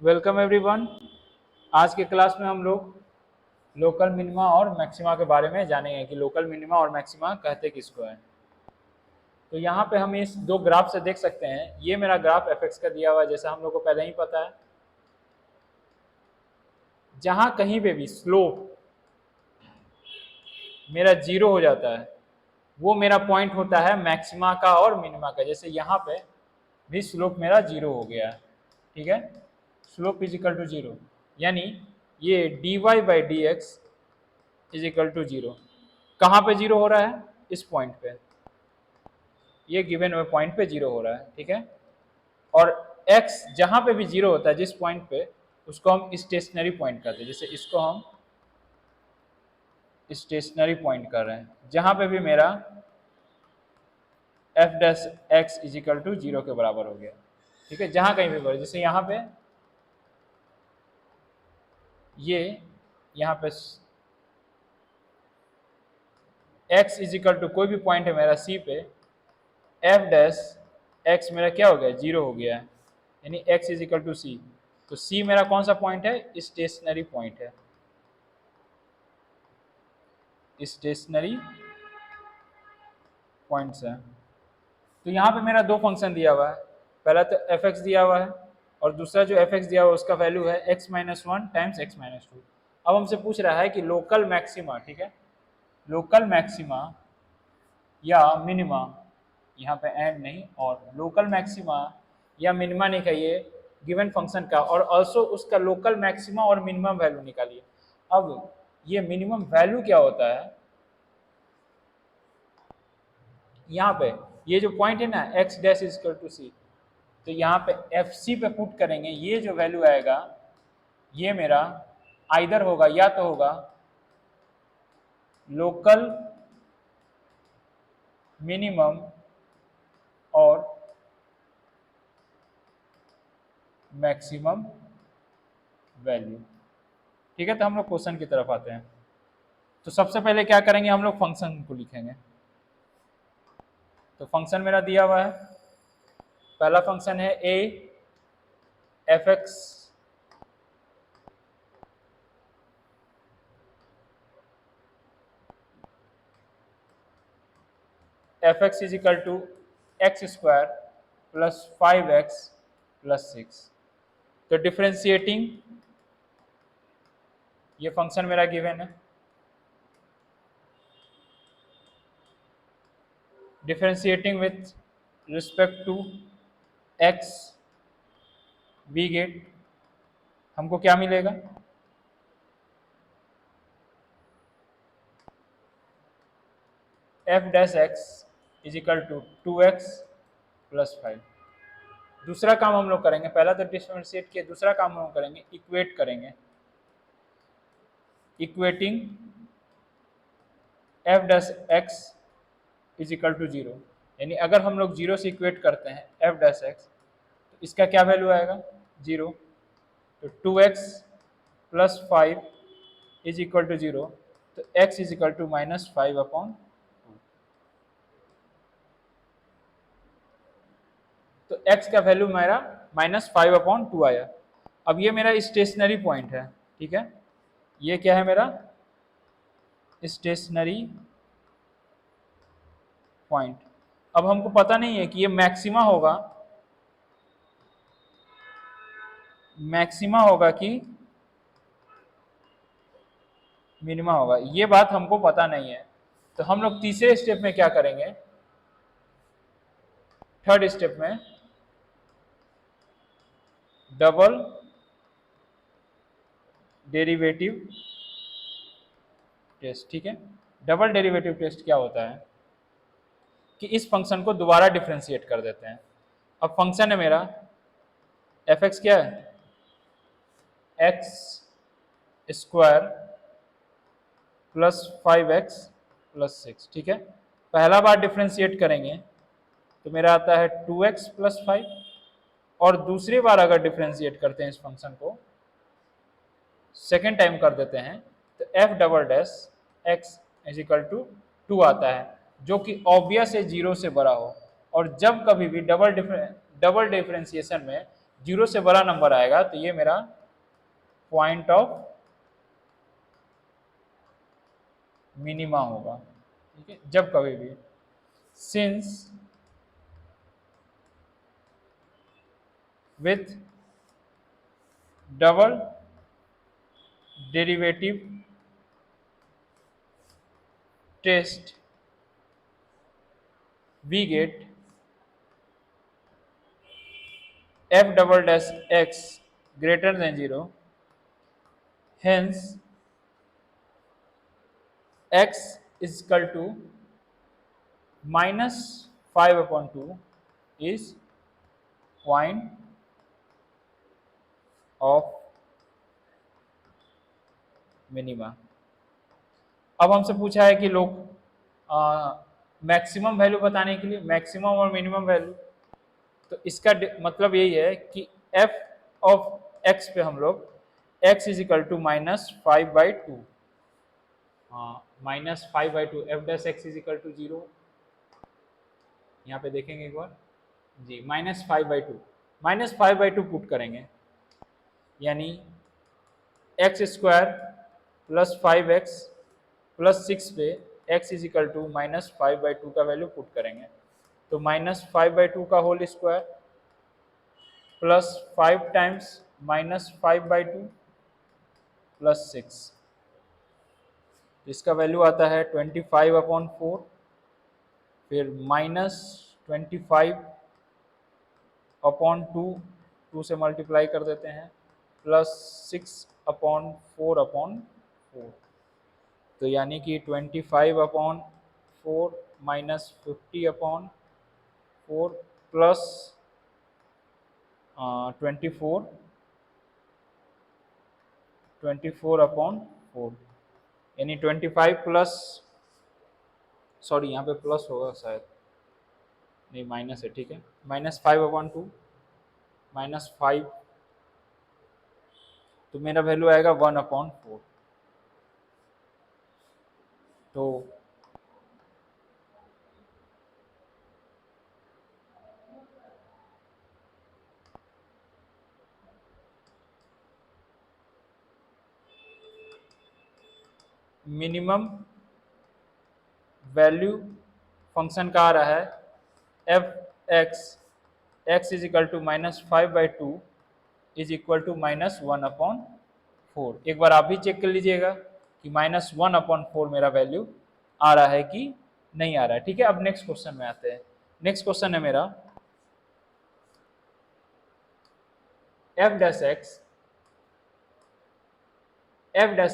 Welcome everyone. आज के class में हम लोग लोकल मिनिमा और मैक्सिमा के बारे में जानेंगे कि लोकल मिनिमा और मैक्सिमा कहते किसको है। तो यहाँ पे हम इस दो ग्राफ से देख सकते हैं। ये मेरा ग्राफ एफ एक्स का दिया हुआ है, जैसा हम लोग को पहले ही पता है। जहाँ कहीं पे भी स्लोप मेरा जीरो हो जाता है वो मेरा पॉइंट होता है मैक्सिमा का और मिनिमा का। जैसे यहाँ पे भी स्लोप मेरा जीरो हो गया है, ठीक है। Slope is equal to zero, यानी ये D Y by D X is equal to zero. कहाँ पे जीरो हो रहा है? इस पॉइंट पे, ये गिवन हुए पॉइंट पे जीरो हो रहा है, ठीक है। और x जहाँ पे भी जीरो होता है जिस पॉइंट पे, उसको हम स्टेशनरी पॉइंट कहते हैं। जैसे इसको हम स्टेशनरी पॉइंट कर रहे हैं, जहाँ पे भी मेरा F dash X is equal to zero के बराबर हो गया, ठीक है। जहाँ कहीं भी बढ़े, जैसे यहाँ पे ये यहाँ पे x इज इक्वल टू कोई भी पॉइंट है मेरा c पे, एफ डैश एक्स मेरा क्या हो गया? जीरो हो गया है, यानी x is equal to C. तो c मेरा कौन सा पॉइंट है? स्टेशनरी पॉइंट है, स्टेशनरी पॉइंट्स है। तो यहाँ पे मेरा दो फंक्शन दिया हुआ है। पहला तो एफ एक्स दिया हुआ है और दूसरा जो एफ एक्स दिया हुआ है उसका वैल्यू है x minus one times x minus two. अब हमसे पूछ रहा है कि लोकल मैक्सिमा, ठीक है, लोकल मैक्सिमा या मिनिमा, यहाँ पे एंड नहीं, और लोकल मैक्सिमा या मिनिमा निकालिए गिवन फंक्शन का, और ऑल्सो उसका लोकल मैक्सिमा और मिनिमम वैल्यू निकालिए। अब ये मिनिमम वैल्यू क्या होता है? यहाँ पे ये जो पॉइंट है ना X dash is equal to C, तो यहाँ पे एफ सी पे पुट करेंगे। ये जो वैल्यू आएगा ये मेरा आइदर होगा, या तो होगा लोकल मिनिमम और मैक्सिमम वैल्यू, ठीक है। तो हम लोग क्वेश्चन की तरफ आते हैं। तो सबसे पहले क्या करेंगे, हम लोग फंक्शन को लिखेंगे। तो फंक्शन मेरा दिया हुआ है, पहला फंक्शन है a F X F X is equal to X square plus 5x plus 6। तो डिफ्रेंशिएटिंग, ये फंक्शन मेरा गिवन है। Differentiating with respect to x, we get हमको क्या मिलेगा? F dash X is equal to 2x plus 5। दूसरा काम हम लोग करेंगे, पहला तो डिफरेंशिएट किया, दूसरा काम हम लोग करेंगे इक्वेट करेंगे। Equating F dash X is equal to zero, यानी अगर हम लोग जीरो से इक्वेट करते हैं एफ डैश एक्स, तो इसका क्या वैल्यू आएगा? जीरो। तो 2x plus 5 is equal to zero, तो x is equal to minus 5 upon 2। तो x का वैल्यू मेरा माइनस 5 अपॉन 2 आया। अब ये मेरा स्टेशनरी पॉइंट है, ठीक है। ये क्या है मेरा? Stationary point. अब हमको पता नहीं है कि ये मैक्सिमा होगा, मैक्सिमा होगा कि मिनिमा होगा, ये बात हमको पता नहीं है। तो हम लोग तीसरे स्टेप में क्या करेंगे? थर्ड स्टेप में डबल डेरिवेटिव टेस्ट, ठीक है। डबल डेरिवेटिव टेस्ट क्या होता है कि इस फंक्शन को दोबारा डिफ्रेंशिएट कर देते हैं। अब फंक्शन है मेरा एफ एक्स, क्या है? X square plus 5x plus 6, ठीक है। पहला बार डिफ्रेंशिएट करेंगे तो मेरा आता है 2x प्लस 5, और दूसरी बार अगर डिफ्रेंशिएट करते हैं इस फंक्शन को, सेकेंड टाइम कर देते हैं, तो F double dash X is equal to 2 आता है, जो कि ऑब्वियस है जीरो से बड़ा हो। और जब कभी भी डबल डिफरेंशिएशन में जीरो से बड़ा नंबर आएगा तो ये मेरा पॉइंट ऑफ मिनिमा होगा, ठीक है। जब कभी भी since with double derivative test we get f double dash x greater than 0, hence x is equal to minus 5 upon 2 is point of minima। अब हमसे पूछा है कि लोग मैक्सिमम वैल्यू बताने के लिए मैक्सिमम और मिनिमम वैल्यू, तो इसका मतलब यही है कि f ऑफ x पे हम लोग x is equal to -5/2, -5/2 F dash X is equal to 0। यहाँ पे देखेंगे एक बार जी, -5/2 पुट करेंगे, यानी x square plus 5x plus 6 पे x इज इक्वल टू -5/2 का वैल्यू पुट करेंगे, तो -5/2 का whole square plus 5 times -5/2 plus 6, इसका वैल्यू आता है 25/4, फिर -25/2, 2 से मल्टीप्लाई कर देते हैं, प्लस 6/4/4, तो यानी कि 25/4 -50/4 प्लस 24/4, यानी 25 प्लस, सॉरी यहाँ पे प्लस होगा शायद, नहीं माइनस है, ठीक है, -5/2 -5, तो मेरा वैल्यू आएगा 1/4। तो मिनिमम वैल्यू फंक्शन का आ रहा है F X is equal to -5/2 is equal to -1/4। एक बार आप भी चेक कर लीजिएगा कि -1/4 मेरा वैल्यू आ रहा है कि नहीं आ रहा है, ठीक है। अब नेक्स्ट क्वेश्चन में आते हैं। नेक्स्ट क्वेश्चन है मेरा F dash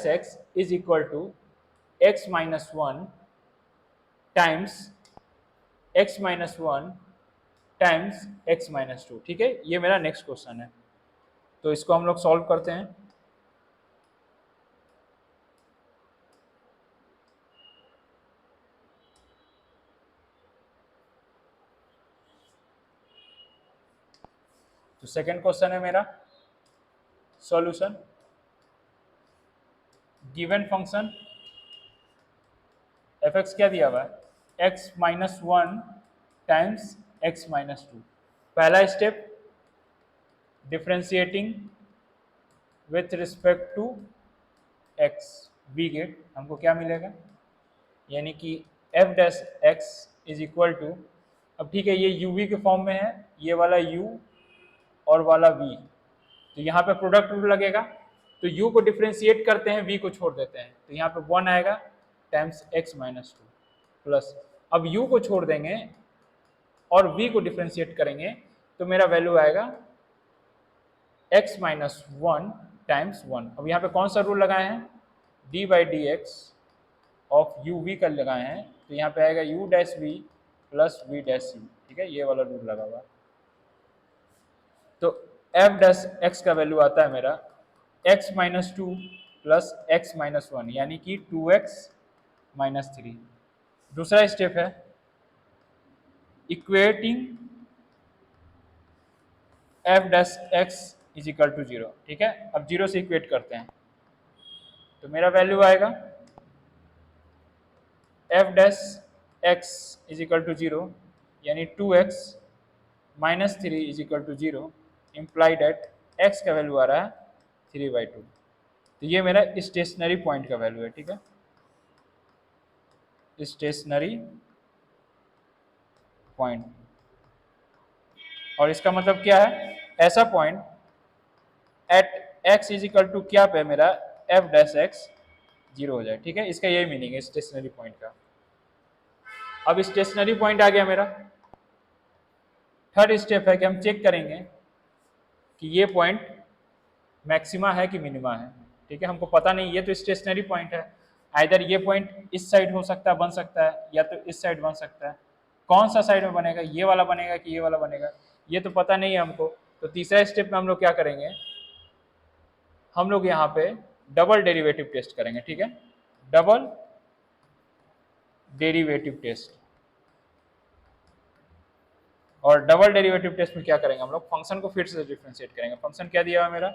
X is equal to x-1 times x-1 times x-2, ठीक है। ये मेरा नेक्स्ट क्वेश्चन है, तो इसको हम लोग सॉल्व करते हैं। तो सेकंड क्वेश्चन है मेरा solution, given function F X क्या दिया हुआ है, x-1 टाइम्स x-2। पहला step differentiating with respect to x, we get हमको क्या मिलेगा, यानी कि F dash X is equal to, अब ठीक है ये यू वी के फॉर्म में है, ये वाला u और वाला v, तो यहाँ पे प्रोडक्ट रूल लगेगा, तो u को डिफ्रेंशिएट करते हैं, v को छोड़ देते हैं, तो यहाँ पे 1 आएगा टाइम्स x-2 प्लस, अब u को छोड़ देंगे और v को डिफ्रेंशिएट करेंगे, तो मेरा वैल्यू आएगा x-1 टाइम्स 1। अब यहाँ पे कौन सा रूल लगाए हैं, d/dx ऑफ यू वी का लगाए हैं, तो यहाँ पे आएगा u dash v plus v dash u, ठीक है, ये वाला रूल लगा हुआ। तो f डैश x का वैल्यू आता है मेरा x-2 प्लस x-1, यानी कि 2x-3। दूसरा स्टेप है equating f dash x is equal to 0, ठीक है। अब 0 से इक्वेट करते हैं, तो मेरा वैल्यू आएगा f dash x is equal to 0, यानी 2x-3 is equal to 0, implied at x का वैल्यू आ रहा है 3/2। तो ये मेरा स्टेशनरी पॉइंट का वैल्यू है, ठीक है, स्टेशनरी पॉइंट। और इसका मतलब क्या है, ऐसा point at x is equal to क्या पे मेरा f डैश x 0 हो जाए, ठीक है, इसका यही मीनिंग है स्टेशनरी पॉइंट का। अब स्टेशनरी पॉइंट आ गया मेरा। थर्ड स्टेप है कि हम चेक करेंगे कि ये पॉइंट मैक्सिमा है कि मिनिमा है, ठीक है, हमको पता नहीं, ये तो स्टेशनरी पॉइंट है, आइदर ये पॉइंट इस साइड हो सकता है, बन सकता है, या तो इस साइड बन सकता है। कौन सा साइड में बनेगा, ये वाला बनेगा कि ये वाला बनेगा, ये तो पता नहीं है हमको। तो तीसरा स्टेप में हम लोग क्या करेंगे, हम लोग यहाँ पे डबल डेरिवेटिव टेस्ट करेंगे, ठीक है, डबल डेरिवेटिव टेस्ट। और डबल डेरिवेटिव टेस्ट में क्या करेंगे, हम लोग फंक्शन को फिर से डिफरेंशिएट करेंगे। फंक्शन क्या दिया हुआ मेरा,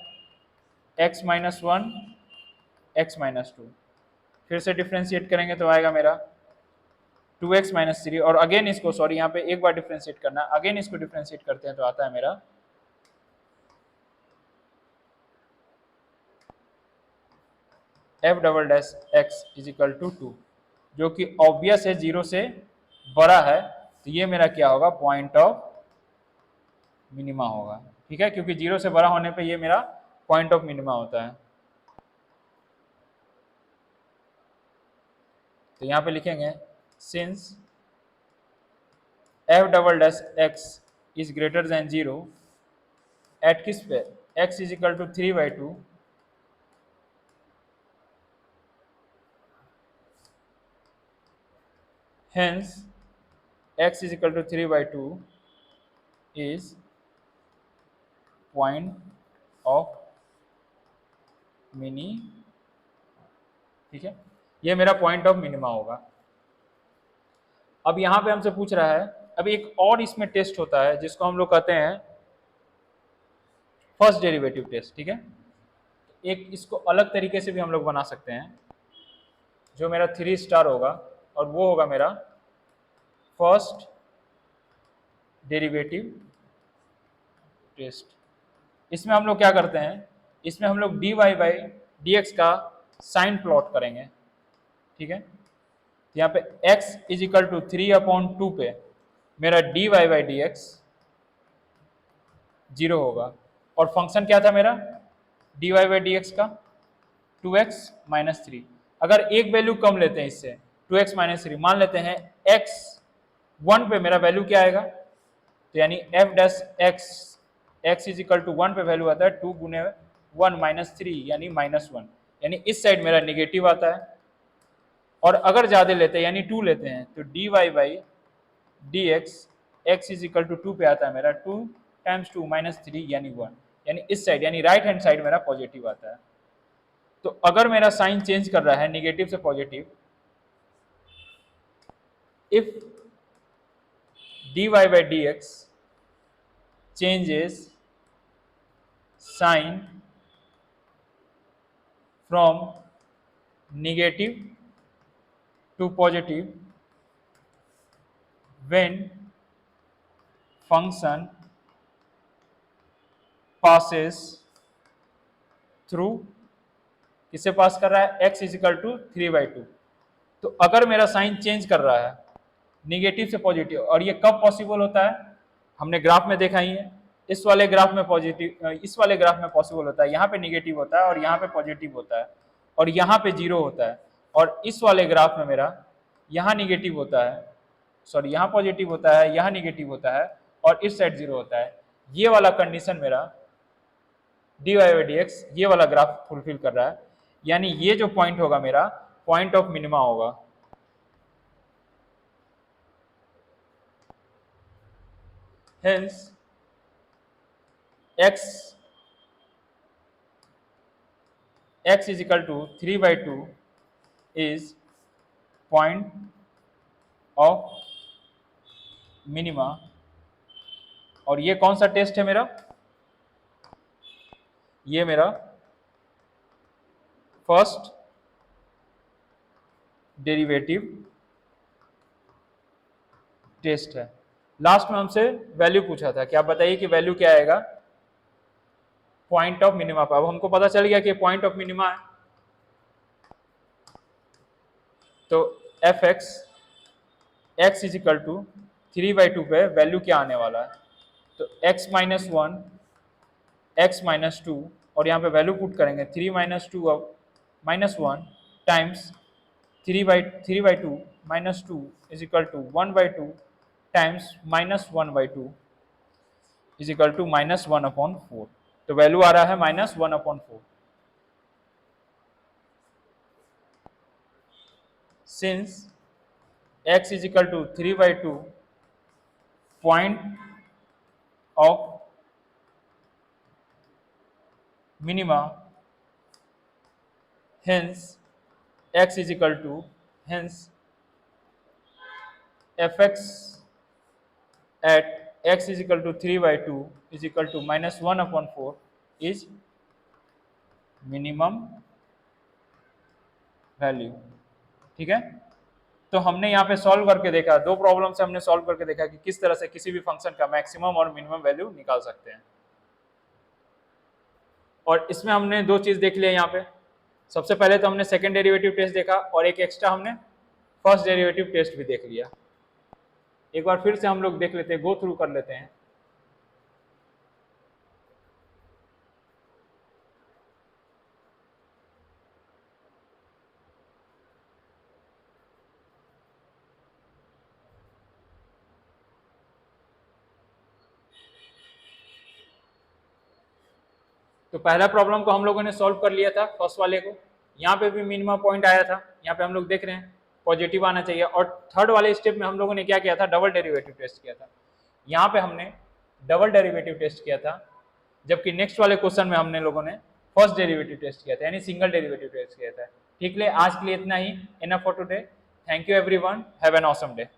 x माइनस 1 x माइनस 2, फिर से डिफरेंशिएट करेंगे तो आएगा मेरा 2x माइनस 3, और अगेन इसको, सॉरी यहाँ पे एक बार डिफरेंशिएट करना, अगेन इसको डिफरेंशिएट करते हैं तो आता है मेरा f double dash x is equal to 2, जो कि ऑब्वियस है 0 से बड़ा है, तो ये मेरा क्या होगा, पॉइंट ऑफ मिनिमा होगा, ठीक है, क्योंकि 0 से बड़ा होने पे ये मेरा पॉइंट ऑफ मिनिमा होता है। तो यहाँ पे लिखेंगे since f double dash x is greater than 0 at किस पे, x is equal to 3/2, hence x is equal to 3/2 is point of mini, ठीक है, ये मेरा पॉइंट ऑफ मिनिमा होगा। अब यहाँ पे हमसे पूछ रहा है, अब एक और इसमें टेस्ट होता है जिसको हम लोग कहते हैं फर्स्ट डेरिवेटिव टेस्ट, ठीक है, एक इसको अलग तरीके से भी हम लोग बना सकते हैं, जो मेरा 3 स्टार होगा, और वो होगा मेरा फर्स्ट डेरिवेटिव टेस्ट। इसमें हम लोग क्या करते हैं, इसमें हम लोग dy/dx का साइन प्लॉट करेंगे, ठीक है, यहाँ पे x इज इक्वल टू 3/2 पे मेरा dy/dx 0 होगा, और फंक्शन क्या था मेरा dy/dx का 2x माइनस 3। अगर एक वैल्यू कम लेते हैं इससे 2x माइनस 3, मान लेते हैं x 1 पे मेरा वैल्यू क्या आएगा, तो यानी f dash x is equal to 1 पे वैल्यू आता है 2 गुने 1 माइनस 3 यानी -1, यानी इस साइड मेरा निगेटिव आता है। और अगर ज्यादा लेते हैं यानी 2 लेते हैं तो dy/dx x is equal to 2 पे आता है मेरा 2 टाइम्स 2 माइनस 3 यानी 1, यानी इस साइड यानी राइट हैंड साइड मेरा पॉजिटिव आता है। तो अगर मेरा साइन चेंज कर रहा है नेगेटिव से positive, if dy/dx changes sign from negative to positive when function passes through, किसे पास कर रहा है, x इज इक्वल टू 3/2। तो अगर मेरा साइन चेंज कर रहा है निगेटिव से पॉजिटिव, और ये कब पॉसिबल होता है, हमने ग्राफ में देखा ही है, इस वाले ग्राफ में पॉजिटिव, इस वाले ग्राफ में पॉसिबल होता है, यहाँ पे निगेटिव होता है और यहाँ पे पॉजिटिव होता है और यहाँ पे 0 होता है, और इस वाले ग्राफ में मेरा यहाँ निगेटिव होता है, सॉरी यहाँ पॉजिटिव होता है, यहाँ निगेटिव होता है और इस साइड 0 होता है। ये वाला कंडीशन मेरा dy/dx ये वाला ग्राफ फुलफिल कर रहा है, यानी ये जो पॉइंट होगा मेरा पॉइंट ऑफ मिनिमा होगा। Hence x is equal to 3/2 is point of minima. और ये कौन सा टेस्ट है मेरा, ये मेरा फर्स्ट डेरिवेटिव टेस्ट है। लास्ट में हमसे वैल्यू पूछा था कि आप बताइए कि वैल्यू क्या आएगा पॉइंट ऑफ मिनिमा पर। अब हमको पता चल गया कि पॉइंट ऑफ मिनिमा है, तो F X is equal to 3/2 पे वैल्यू क्या आने वाला है, तो x माइनस 1 x माइनस 2 और यहाँ पे वैल्यू पुट करेंगे 3 माइनस 2 अब minus 1 times 3/2 minus 2 is equal to 1/2 times minus 1/2 is equal to minus 1/4। तो वैल्यू आ रहा है minus 1/4। Since x is equal to 3/2 point of minima, hence x is equal to, hence fx at x is equal to 3/2 is equal to minus 1/4 is minimum value। ठीक है, तो हमने यहाँ पे सॉल्व करके देखा, दो प्रॉब्लम से हमने सॉल्व करके देखा कि किस तरह से किसी भी फंक्शन का मैक्सिमम और मिनिमम वैल्यू निकाल सकते हैं। और इसमें हमने दो चीज देख लिया यहाँ पे, सबसे पहले तो हमने सेकंड डेरिवेटिव टेस्ट देखा और एक एक्स्ट्रा हमने फर्स्ट डेरिवेटिव टेस्ट भी देख लिया। एक बार फिर से हम लोग देख लेते हैं, गो थ्रू कर लेते हैं। तो पहला प्रॉब्लम को हम लोगों ने सॉल्व कर लिया था, फर्स्ट वाले को। यहाँ पे भी मिनिमम पॉइंट आया था, यहाँ पे हम लोग देख रहे हैं पॉजिटिव आना चाहिए। और थर्ड वाले स्टेप में हम लोगों ने क्या किया था, डबल डेरिवेटिव टेस्ट किया था। यहाँ पे हमने डबल डेरिवेटिव टेस्ट किया था, जबकि नेक्स्ट वाले क्वेश्चन में हमने लोगों ने फर्स्ट डेरिवेटिव टेस्ट किया था, यानी सिंगल डेरिवेटिव टेस्ट किया था। ठीक है, आज के लिए इतना ही, enough for today. Thank you everyone, have an awesome day.